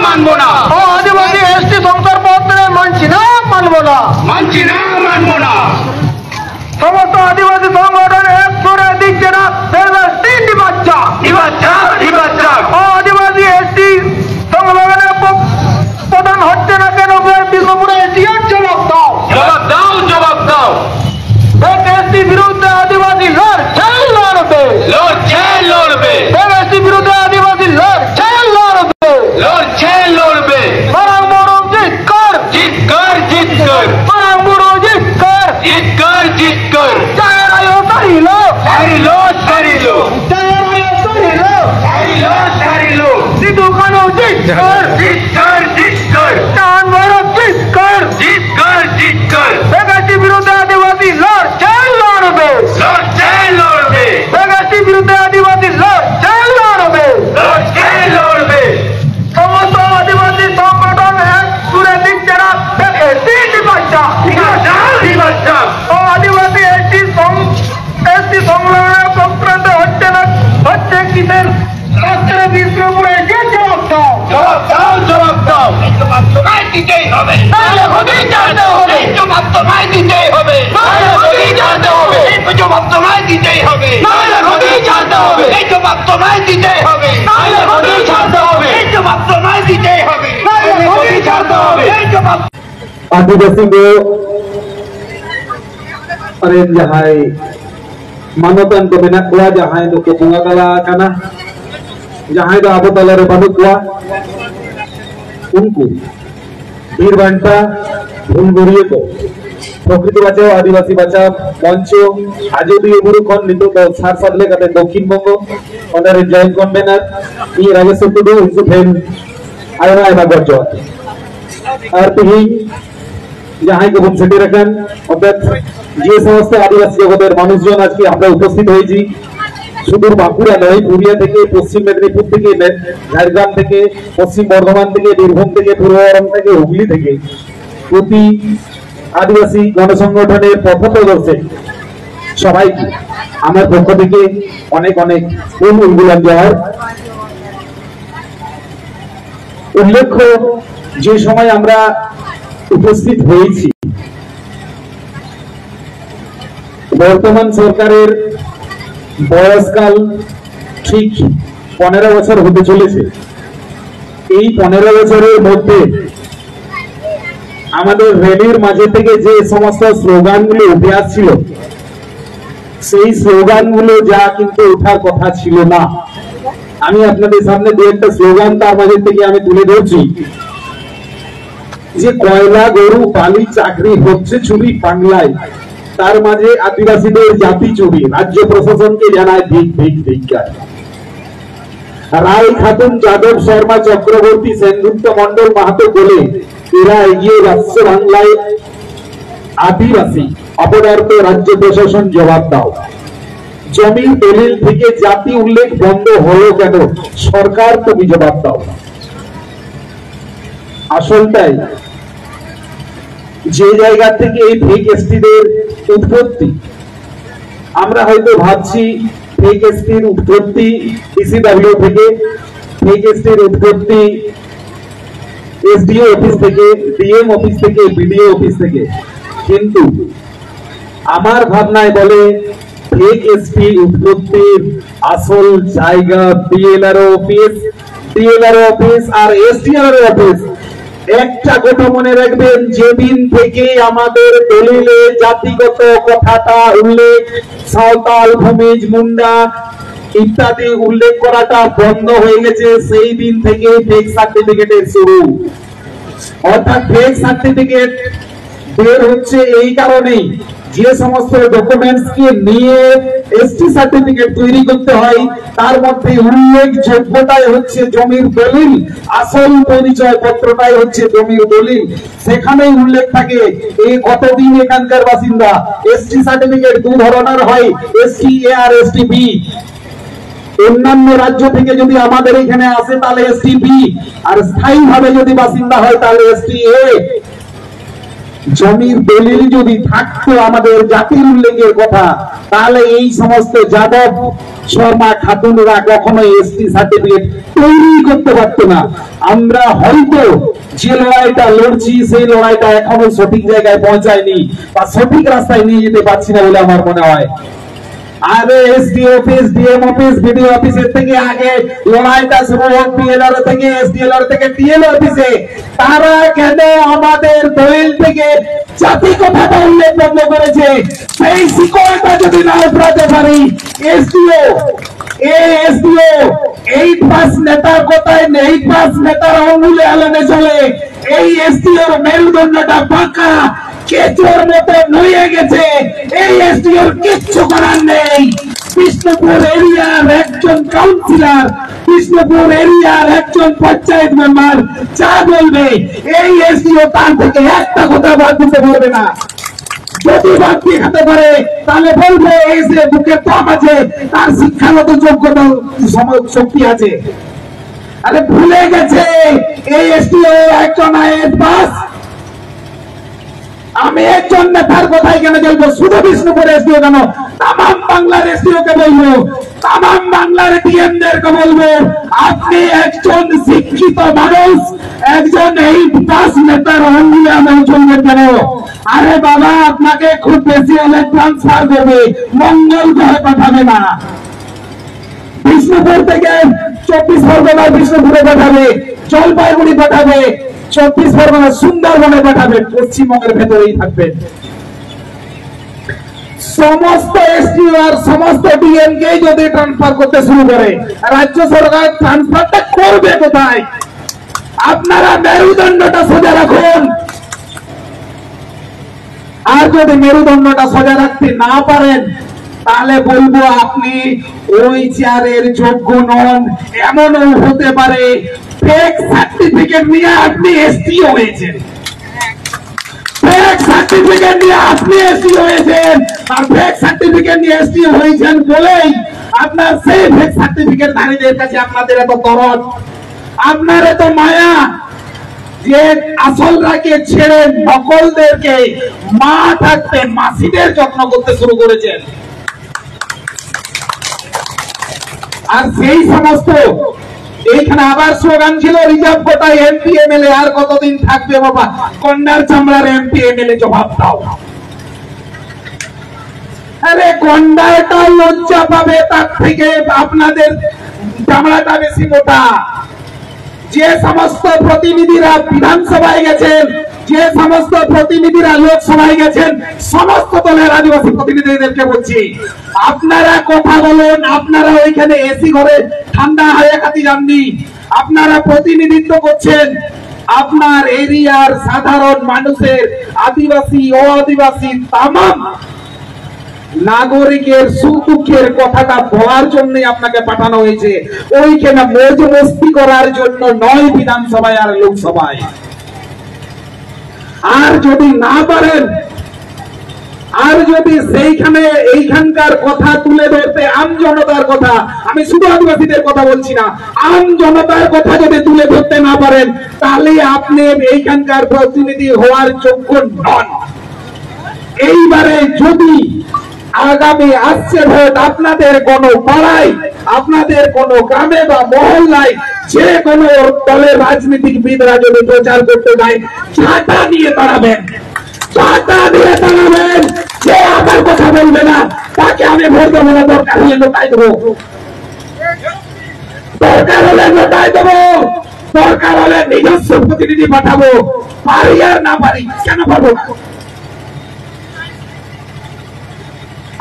মানবো না। আদিবাসী এসটি শংসাপত্রে মানছি না, মানবো না, মানছি না, মানবো না। সমস্ত আদিবাসী সংগঠন এক করে দিচ্ছে না তিনটি বাচ্চা। আদিবাসী এসটি সংগঠনের প্রধান হচ্ছে না কেন বিষ্ণুপুরে এসটির জবাব দাও, জবাব দাও, জবাব দাও। এসটি বিরুদ্ধে আদিবাসী লড়ছে, লড়বে, লড়ছে, লড়বে। এসটি বিরুদ্ধে আদিবাসী লড়ছে, লড়বে, লড়ছে, লড়বে। বরং বড় জিত কর, জিত কর, জিত কর, বরং বড় জিত কর, জিত কর, জিত কর। চায় রায়ও সারিলো, সারিলো, সারিলো, চায় রায়ও সারিলো, সারিলো, সারিলো। সিধু কানু জিত কর, জিত কর, জিত কর, চান বড় জিত কর, জিত কর, জিত কর। এসটি বিরুদ্ধে আদিবাসী লড়ছে, লড়বে, লড়ছে, লড়বে, এসটি বিরুদ্ধে আদিবাসী লড়ছে, লড়বে, লড়ছে, লড়বে। সমস্ত আদিবাসী সংগঠন এক সুরে দিচ্ছে না তিনটি বাচ্চা। ও আদিবাসী এসটি সংগ্রামের সংক্রান্ত হচ্ছে না, হচ্ছে কিসের শাস্ত্রে বিষ্ণুপুরে যে জবাব দাও, জবাব দাও, জবাব দাও। জবাব তোমায় দিতেই হবে, নাহলে হতেই জানতে হবে। জবাব তোমায় দিতেই হবে, নাহলে হতেই জানতে হবে। জবাব তোমায় দিতেই হবে, নাহলে হতেই জানতে হবে। এই জবাব তোমায় দিতেই হবে, নাহলে হতেই জানতে হবে। এই জবাব তোমায় দিতেই হবে, নাহলে হতেই জানতে হবে। এই জবাব आदिवासी को अरे जहां मानवतान को मेना कुआ जहां तो को बुंगा कला काना जहां तो आबो तला रे बानु कुआ उनको वीर बांटा भूलगुड़िए को प्रकृति बचाओ आदिवासी बचाओ मंचो आजोदीय गुरुखन नितो सार सादले कते दक्षिण बंग ओनारे जॉइंट कन्वेनर ई राजेश टुडू उनसु फेन आयना आयना गरजो और तिहिं जहां को बन सेटी रखन অর্থাৎ যে সমস্ত আদিবাসী জগতের মানুষজন আজকে আমরা উপস্থিত হয়েছি সুদূর বাঁকুড়া নয় পুরিয়া থেকে পশ্চিম মেদিনীপুর থেকে ঝাড়গ্রাম থেকে পশ্চিম বর্ধমান থেকে বীরভূম থেকে পূর্ব বর্ধমান থেকে হুগলি থেকে প্রতি আদিবাসী গণসংগঠনের পথপ্রদর্শক সবাইকে আমার পক্ষ থেকে অনেক অনেক অনুমোদন দেওয়ার উল্লেখ্য যে সময় আমরা উপস্থিত হয়েছি বর্তমান সরকারের বয়সকাল ঠিক 15 বছর হতে চলেছে। এই 15 বছরের মধ্যে আমাদের র্যালির মাঝে থেকে যে সমস্ত স্লোগানগুলো উঠে আসছিল সেই স্লোগানগুলো যা কিন্তু ওঠার কথা ছিল না। আমি আপনাদের সামনে দু একটা স্লোগান তার মাঝে থেকে আমি তুলে ধরছি যে কয়লা গরু বালি চাকরি হচ্ছে চুরি বাংলায়, তার মাঝে আদিবাসীদের জাতি চুরি, রাজ্য প্রশাসনকে জানায় ভিক ভিক ধিক্কার। রায় খাতুন যাদব শর্মা চক্রবর্তী সেনগুপ্ত মন্ডল মাহাতো বলে এরা এগিয়ে যাচ্ছে বাংলায়, আদিবাসী অপদার্থ রাজ্য প্রশাসন জবাব দাও। জমির দলিল থেকে জাতি উল্লেখ বন্ধ হলো কেন, সরকার তুমি জবাব দাও। আসলটাই যে জায়গা থেকে এই ফেক এসটিদের উৎপত্তি, আমরা হয়তো ভাবছি ফেক এসটির উৎপত্তি ডিসিডব্লিউ থেকে, ফেক এসটির উৎপত্তি এসডিও অফিস থেকে, ডিএম অফিস থেকে, বিডিও অফিস থেকে, কিন্তু আমার ভাবনায় বলে ফেক এসটি উৎপত্তির আসল জায়গা বিএলআরও অফিস আর এসডিআর অফিস। একটা কথা মনে রাখবেন, যেদিন থেকে আমাদের দলিলে জাতিগত কথাটা উল্লেখ, সাঁওতাল, ভূমিজ, মুন্ডা ইত্যাদি উল্লেখ করাটা বন্ধ হয়ে গেছে, সেই দিন থেকে ফেক সার্টিফিকেটের শুরু। অর্থাৎ ফেক সার্টিফিকেট বের হচ্ছে এই কারণেই, যে সমস্ত ডকুমেন্টস কে নিয়ে এসটি সার্টিফিকেট তৈরি করতে হয় তার মধ্যে উল্লেখযোগ্যতাই হচ্ছে জমির দলিল, আসল পরিচয় পত্রটাই হচ্ছে জমির দলিল। সেখানেই উল্লেখ থাকে এই কতদিন এখানকার বাসিন্দা। এসটি সার্টিফিকেট দু ধরনের হয়, এসটি এ আর এসটি বি। অন্যান্য রাজ্য থেকে যদি আমাদের এখানে আসে তাহলে এসটি বি, আর স্থায়ীভাবে যদি বাসিন্দা হয় তাহলে এসটি এ। জমির দলিল যদি থাকতো আমাদের জাতির উল্লেখের কথা, তাহলে এই সমস্ত যাদব শর্মা খাতুনরা কখনো এসটি সার্টিফিকেট তৈরি করতে পারতো না। আমরা হয়তো যে লড়াইটা লড়ছি সেই লড়াইটা এখনো সঠিক জায়গায় পৌঁছায়নি বা সঠিক রাস্তায় নিয়ে যেতে পারছি না বলে আমার মনে হয়। আরে SD office, DM office, BDO অফিসের থেকে আগে লড়াইটা শুরু হোক পিএলআর থেকে, এসডিএলআর থেকে টিএল অফিসে। তারা কেন আমাদের দলিল থেকে জাতি কথাটা উল্লেখ বন্ধ করেছে? সেই শিকড়টা যদি না উঠতে পারি, এসডিও এসডিও 8 নেতার কথায় 8 নেতার আঙুলে আলাদা চলে। এই এসডিওর মেরুদণ্ডটা বাঁকা কেচোর মতো নইয়ে গেছে। এই এসডিওর কিচ্ছু করার নেই। বিষ্ণুপুর এরিয়ার একজন কাউন্সিলর, বিষ্ণুপুর এরিয়ার একজন পঞ্চায়েত মেম্বার যা বলবে এই এসডিও তার থেকে একটা কথা বাদ দিতে পারবে না। যদি বাদ দিয়ে খেতে পারে তাহলে বলবো এই যে বুকের পাপ আছে, তার শিক্ষাগত যোগ্যতা শক্তি আছে। আরে ভুলে গেছে এই এসডিও একজন আইএস পাস। আমি একজন নেতার কথাই কেন বলবো? শুধু বিষ্ণুপুর এসডিও কেন, তাম বাংলার এসডিও কে বলবো, তাম বাংলার ডিএমদেরকে বলবো, আপনি একজন শিক্ষিত মানুষ, একজন এই পাস নেতার অঙ্গুলে আমার চলবে কেন? আরে বাবা, আপনাকে খুব বেশি হলে ট্রান্সফার করবে, মঙ্গল গ্রহে পাঠাবে না। বিষ্ণুপুর থেকে 24 পরগনা বিষ্ণুপুরে পাঠাবে, জলপাইগুড়ি পাঠাবে, 24 পরগনা সুন্দরবনে পাঠাবে, পশ্চিমবঙ্গের ভেতরেই থাকবে। সমস্ত এসডিও আর সমস্ত ডিএম কে যদি ট্রান্সফার করতে শুরু করে, রাজ্য সরকার ট্রান্সফারটা করবে কোথায়? আপনারা মেরুদণ্ডটা সোজা রাখুন। আর যদি মেরুদণ্ডটা সোজা রাখতে না পারেন, তাহলে বলবো আপনি ওই চেয়ারের যোগ্য নন। এমনও হতে পারে ফেক সার্টিফিকেট নিয়ে আপনি এসডিও হয়েছেন, ফেক সার্টিফিকেট নিয়ে আপনি এসডিও হয়েছেন, আর ফেক সার্টিফিকেট নিয়ে এসডিও হয়েছেন বলেই আপনার সেই ফেক সার্টিফিকেট ধারীদের কাছে আপনাদের এত দরদ, আপনার এত মায়া, যে আসলরাকে ছেড়ে নকলদেরকে মা থাকতে মাসিদের যত্ন করতে শুরু করেছেন। আর সেই সমস্ত এইখানে আবার স্লোগান ছিল রিজার্ভ কোটায় এমপি এমএলএ, আর কতদিন থাকবে বাবা? কন্যার চামড়ার এমপি এমএলএ জবাব দাও। আরে কন্যাটা লজ্জা পাবে তার থেকে আপনাদের চামড়াটা বেশি মোটা। যে সমস্ত প্রতিনিধিরা বিধানসভায় গেছেন, যে সমস্ত প্রতিনিধিরা লোকসভায় গেছেন, সমস্ত দলের আদিবাসী প্রতিনিধিদেরকে বলছি, আপনারা কথা বলুন। আপনারা ওইখানে এসি ঘরে ঠান্ডা হয়ে খাতি যাননি, আপনারা প্রতিনিধিত্ব করছেন আপনার এরিয়ার সাধারণ মানুষের, আদিবাসী ও আদিবাসী তামাম নাগরিকের সুখ দুঃখের কথাটা বলার জন্য আপনাকে পাঠানো হয়েছে। ওইখানে মৌজ মস্তি করার জন্য নয়, বিধানসভায় আর লোকসভায়। আর যদি না পারেন, আর যদি সেইখানে এইখানকার কথা তুলে ধরতে, আম জনতার কথা, আমি শুধু আদিবাসীদের কথা বলছি না, আম জনতার কথা যদি তুলে ধরতে না পারেন, তাহলে আপনি এইখানকার প্রতিনিধি হওয়ার যোগ্য নন। এইবারে যদি আগামী আসছে ভোট, আপনাদের কোন পাড়ায়, আপনাদের কোন গ্রামে বা মহল্লায় যে কোনো দলের রাজনীতিবিদরা যদি প্রচার করতে যায়, ছাতা নিয়ে দাঁড়াবেন, ছাতা দিয়ে দাঁড়াবেন। যে আমার কথা বলবে না তাকে আমি ভোট দেবো না, দরকার হলে নোটাই দেবো, দরকার হলে নোটাই দেবো, দরকার হলে নিজস্ব প্রতিনিধি পাঠাবো। পারি আর না পারি, কেন পারবো না?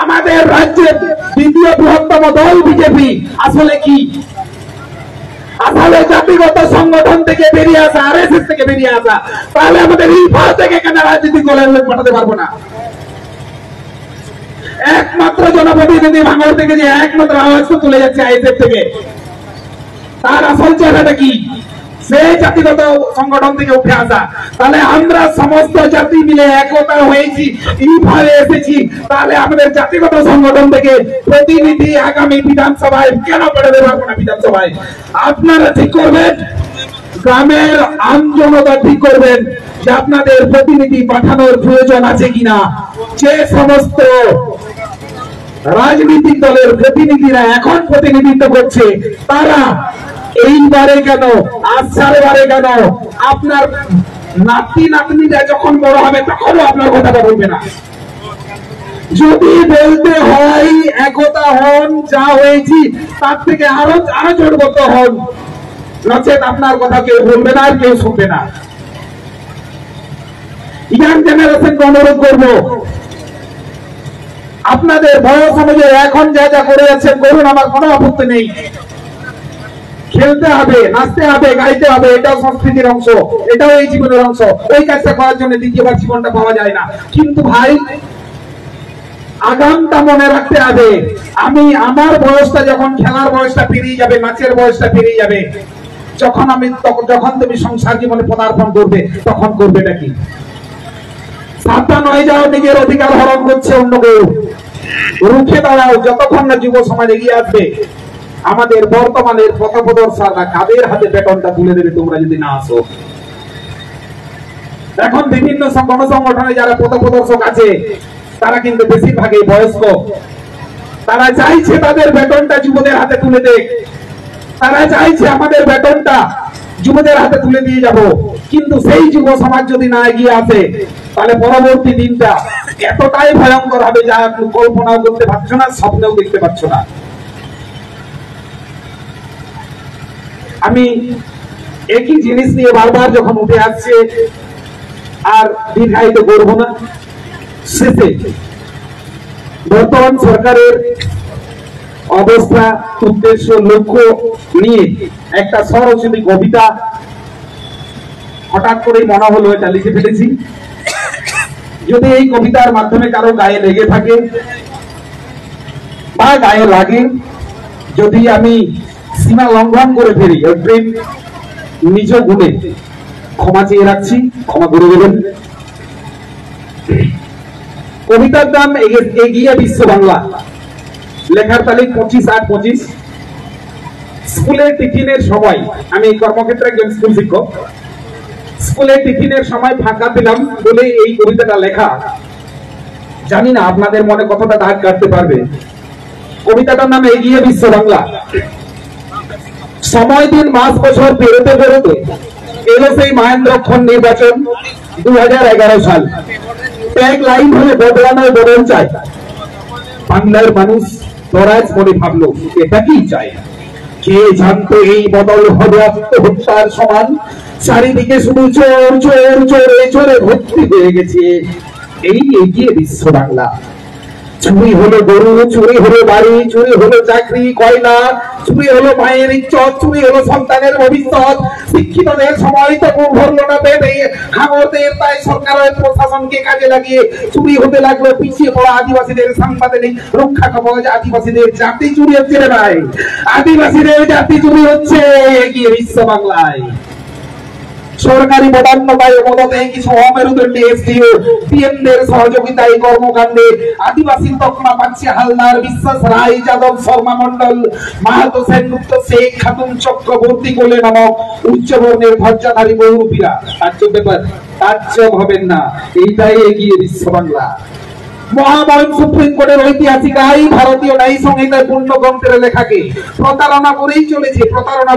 আমাদের রাজ্যের দ্বিতীয় বৃহত্তম দল বিজেপি আসলে কি? আসলে জাতিগত সংগঠন থেকে বেরিয়ে আসা, আরএসএস থেকে বেরিয়ে আসা। তাহলে আমাদের ইফা থেকে কেন রাজনীতি দলের লোক পাঠাতে পারবো না? একমাত্র জনপ্রতিনিধি ভাঙড় থেকে যে একমাত্র আওয়াজ তুলে যাচ্ছে আইএসএফ থেকে, তার আসল চেহারাটা কি? সেই জাতিগত সংগঠন থেকে উঠে আসা। তাহলে আমরা সমস্ত জাতি মিলে একতা হয়েছি, এইভাবে এসেছি, তাহলে আমাদের জাতিগত সংগঠন থেকে প্রতিনিধি আগামী বিধানসভায় কেন পাঠাতে পারবো না? বিধানসভায় আপনারা ঠিক করবেন, গ্রামের আম জনতা ঠিক করবেন, যে আপনাদের প্রতিনিধি পাঠানোর প্রয়োজন আছে কিনা। যে সমস্ত রাজনৈতিক দলের প্রতিনিধিরা এখন প্রতিনিধিত্ব করছে তারা এইবারে কেন, আসারবারে কেন, আপনার নাতি নাতনিরা যখন বড় হবে তখনও আপনার কথাটা বলবে না। যদি বলতে হয় একতা হন, যা হয়েছি তার থেকে আরো জোরবদ্ধ হন, নচেত আপনার কথা কেউ বলবে না আর কেউ শুনবে না। ইয়াং জেনারেশনকে অনুরোধ করবো, আপনাদের বয়স অনুযায়ী এখন যা যা করে যাচ্ছেন করুন, আমার কোনো আপত্তি নেই। খেলতে হবে, নাচতে হবে, গাইতে হবে, এটাও সংস্কৃতির অংশ, এটাও এই জীবনের অংশ। ওই কাজটা করার জন্য দ্বিতীয়বার জীবনটা পাওয়া যায় না। কিন্তু ভাই, আগামটা মনে রাখতে হবে। আমি আমার বয়সটা যখন, খেলার বয়সটা পেরিয়ে যাবে, নাচের বয়সটা পেরিয়ে যাবে, যখন তুমি সংসার জীবনে পদার্পণ করবে তখন করবেটা কি? সাবধান হয়ে যাও, নিজের অধিকার হরণ করছে অন্য কেউ। রুখে দাঁড়াও যতক্ষণ না যুব সমাজ এগিয়ে আসবে। আমাদের বর্তমানের পথপ্রদর্শকরা কাদের হাতে বেতনটা তুলে দেবে তোমরা যদি না আসো? এখন বিভিন্ন গণসংগঠনে যারা পথপ্রদর্শক আছে তারা কিন্তু বেশিরভাগই বয়স্ক। তারা চাইছে তাদের বেতনটা যুবদের হাতে তুলে দেখ, তারা চাইছে আমাদের বেতনটা যুবদের হাতে তুলে দিয়ে যাব। কিন্তু সেই যুব সমাজ যদি না এগিয়ে আসে তাহলে পরবর্তী দিনটা এতটাই ভয়ঙ্কর হবে যা আপনি কল্পনাও করতে পারছো না, স্বপ্নেও দেখতে পাচ্ছ না। আমি একই জিনিস নিয়ে বারবার যখন উঠে আসছে আর দীর্ঘায়িত করব না, শেষে বর্তমান সরকারের অবস্থা, উদ্দেশ্য, লক্ষ্য নিয়ে একটা সরস্বতী কবিতা হঠাৎ করেই মনে হলো এটা লিখে ফেলেছি। যদি এই কবিতার মাধ্যমে কারো গায়ে লেগে থাকে বা গায়ে লাগে, যদি আমি সীমা লঙ্ঘন করে ফেলি, নিজ গুণে ক্ষমা চেয়ে রাখছি, ক্ষমা করে দেবেন। কবিতার নাম এগিয়ে বিশ্ব বাংলা, লেখার তারিখ 25/8/25। স্কুলের টিফিনের সময়, আমি কর্মক্ষেত্রে একজন স্কুল শিক্ষক, স্কুলের টিফিনের সময় ফাঁকা পেলাম বলে এই কবিতাটা লেখা। জানি না আপনাদের মনে কতটা দাগ কাটতে পারবে। কবিতাটার নাম এগিয়ে বিশ্ব বাংলা। সময় দিন মাস বছর পেরোতে পেরোতে এলো সেই মহেন্দ্রক্ষণ নির্বাচন 2011 সাল। ট্যাগ লাইন হলে বদলানোর বদল চাই। বাংলার মানুষ দরাজ মনে ভাবলো এটা কি চাই। কে জানতো এই বদল হবে আত্মহত্যার সমান। চারিদিকে শুধু চোর চোর চোরে চোরে ভর্তি হয়ে গেছে এই এগিয়ে বিশ্ব বাংলা। চুরি হলো গরু, চুরি হলো বাড়ি, চুরি হলো চাকরি, কয়লা, চুরি হলো মায়ের ইজ্জত, চুরি হলো সন্তানের ভবিষ্যৎ। শিক্ষিতদের সময় তো ভরলো না পেটে, হাঙরদের তাই সরকারের প্রশাসনকে কাজে লাগিয়ে চুরি হতে লাগলো পিছিয়ে পড়া আদিবাসীদের সাংবিধানিক রক্ষা কবচ। আদিবাসীদের জাতি চুরি হচ্ছে রে ভাই, আদিবাসীদের জাতি চুরি হচ্ছে এগিয়ে বিশ্ব বাংলায়। সরকারি বদান্যতায় মদতে কিছু অমেরুদণ্ডী এসডিও পিএমদের সহযোগিতায় কর্মকাণ্ডে আদিবাসী তকমা পাচ্ছে হালদার, বিশ্বাস রায়, যাদব, শর্মা মন্ডল, মাহাতো, সেনগুপ্ত, শেখ, খাতুন, চক্রবর্তী কোলে নামক উচ্চবর্ণের ধৈর্যধারী বহুরূপীরা। তাজ্জব ব্যাপার, তাজ্জব হবেন না, এইটাই এগিয়ে বিশ্ব বাংলা। মহামহিম সুপ্রিম কোর্টের ঐতিহাসিক আইন ভারতীয় ন্যায় সংহিতার পূর্ণ গ্রন্থের লেখাকে প্রতারণা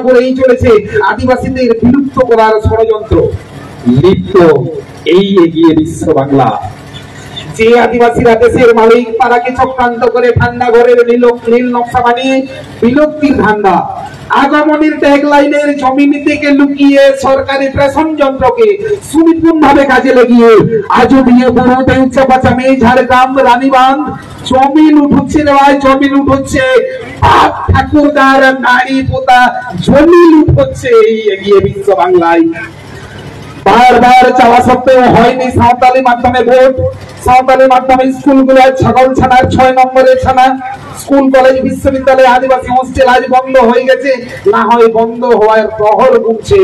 করেই চলেছে আদিবাসীদের বিলুপ্ত করার ষড়যন্ত্র লিপ্ত এই এগিয়ে বিশ্ব বাংলা। যে আদিবাসীরা দেশের মালিক তারাকে চক্রান্ত করে ঠান্ডা ঘরের নীল নকশা বানিয়ে বিলুপ্তির ধান্দা। আগমনের ট্যাগলাইনের জমি থেকে লুকিয়ে সরকারি প্রেষণ যন্ত্রকে সুনিপুণ ভাবে কাজে লাগিয়ে আজও দিয়ে বড়তে উচ্চপাচামে ঝাড়গ্রাম রানীবাঁধ জমি লুট হচ্ছে রে ভাই, জমি লুট হচ্ছে। বাপ ঠাকুরদার নারী পোতা জমি লুট হচ্ছে এই এগিয়ে বিশ্ব বাংলায়। বারবার চাওয়া সত্ত্বেও হয়নি সাঁওতালি মাধ্যমে ভোট। সাঁওতালি মাধ্যমে স্কুলগুলো ছাগল ছানার 6 নম্বরের ছানা। স্কুল কলেজ বিশ্ববিদ্যালয় আদিবাসী হোস্টেল আজ বন্ধ হয়ে গেছে, না হয় বন্ধ হওয়ার প্রহর গুনছে।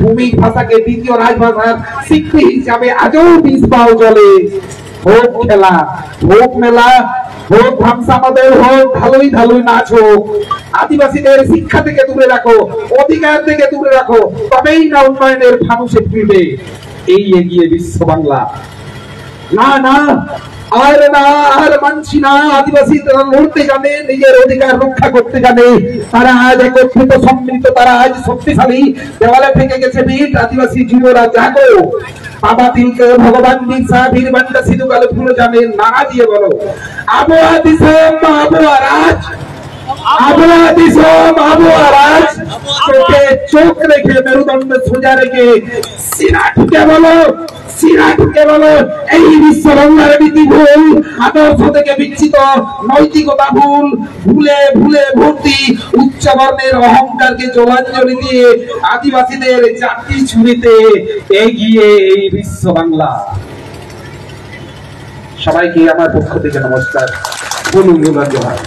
ভূমিক ভাষাকে দ্বিতীয় রাজভাষার স্বীকৃতি হিসাবে আজও বিষ পাও চলে। হোক খেলা, হোক মেলা, হোক ভামসা মডেল, হোক ঢালুই ঢালুই নাচ হোক। আদিবাসীদের শিক্ষা থেকে দূরে রাখো, অধিকার থেকে দূরে রাখো, তবেই না উন্নয়নের ফানুষে ফিরবে। এই এগিয়ে বিশ্ব বাংলা। না না, আর না, আর মানছি না। আদিবাসী তারা লড়তে জানে, নিজের অধিকার রক্ষা করতে জানে, তারা আজ একত্রিত সম্মিলিত, তারা আজ শক্তিশালী। দেওয়ালে থেকে গেছে বিট, আদিবাসী যুবরা জাগো। বাবা তিলকে, ভগবান বিরসা, বীর বান্ডা, সিধু কালো ফুল জানে, নানা দিয়ে বলো আবহাওয়া দিশম আবহাওয়া রাজ, আবহাওয়া দিশম আবহাওয়া রাজ। চোখে চোখ রেখে, মেরুদণ্ড সোজা রেখে সিনা ঠুকে বলো, সিনা ঠুকে বলো, এই বিশ্ব বাংলার নীতি ভুল, আদর্শ থেকে বিচ্ছিত, নৈতিকতা ভুল, ভুলে ভুলে ভর্তি, উচ্চ বর্ণের অহংকারকে জলাঞ্জলি দিয়ে আদিবাসীদের জাতি ছুরিতে এগিয়ে এই বিশ্ব বাংলা। সবাইকে আমার পক্ষ থেকে নমস্কার, বলুন জোহার।